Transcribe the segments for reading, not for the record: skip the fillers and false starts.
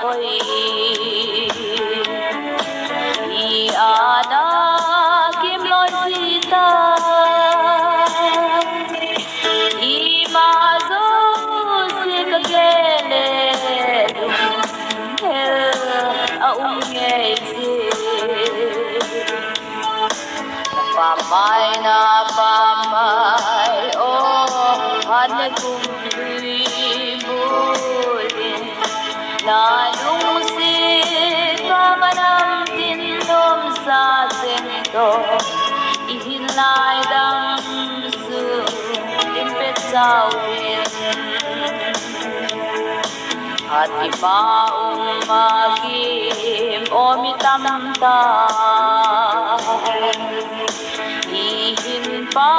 khơi y ana kim loi si ta y ma zo si ka kele nghe si pamai na pamai o han kum lui bulin na lung si pamanam tin nom sa chen to ihin lai dang su impet chawin hati pa umagim omitam ta ihin pa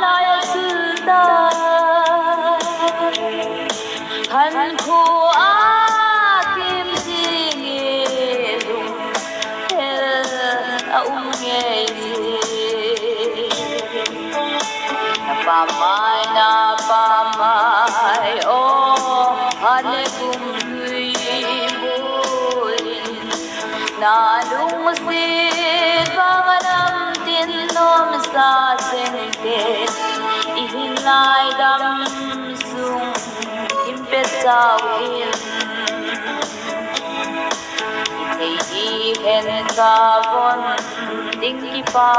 laya suta han khu akim singilung hel nghe na pamai o han kum lui bulin na lung si panganam tin nom sa chen te ihin lai dam sung impet chawin i hen ka bon ding ki pa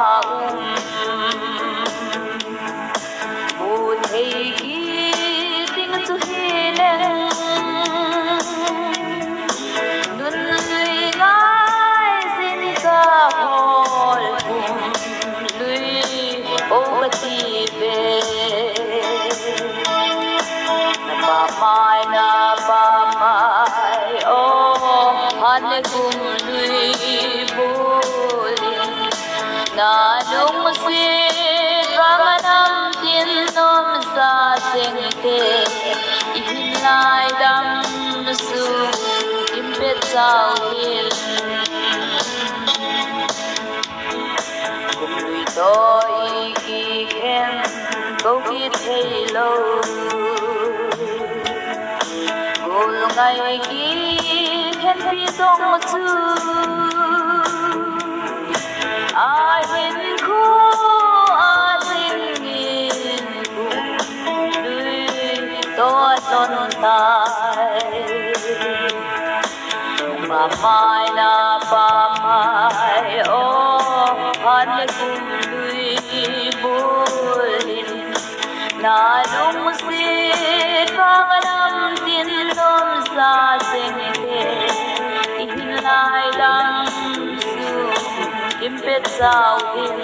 bu thei ki ding chu hilen dun lui ngai sin ka hol lui o ti be na pamai o han kum lui bulin na lung si panganam tin nom sa chen te ihin lai dam su impet chawin kum lui to ki khen go ki thei lo gol ngai ki khen pi song chu a hin khu a linh in lui to ton tai pamai na pamai o han kum lui bulin na lung si panganam tin nom sa chen te ihin lai dang su impet chawin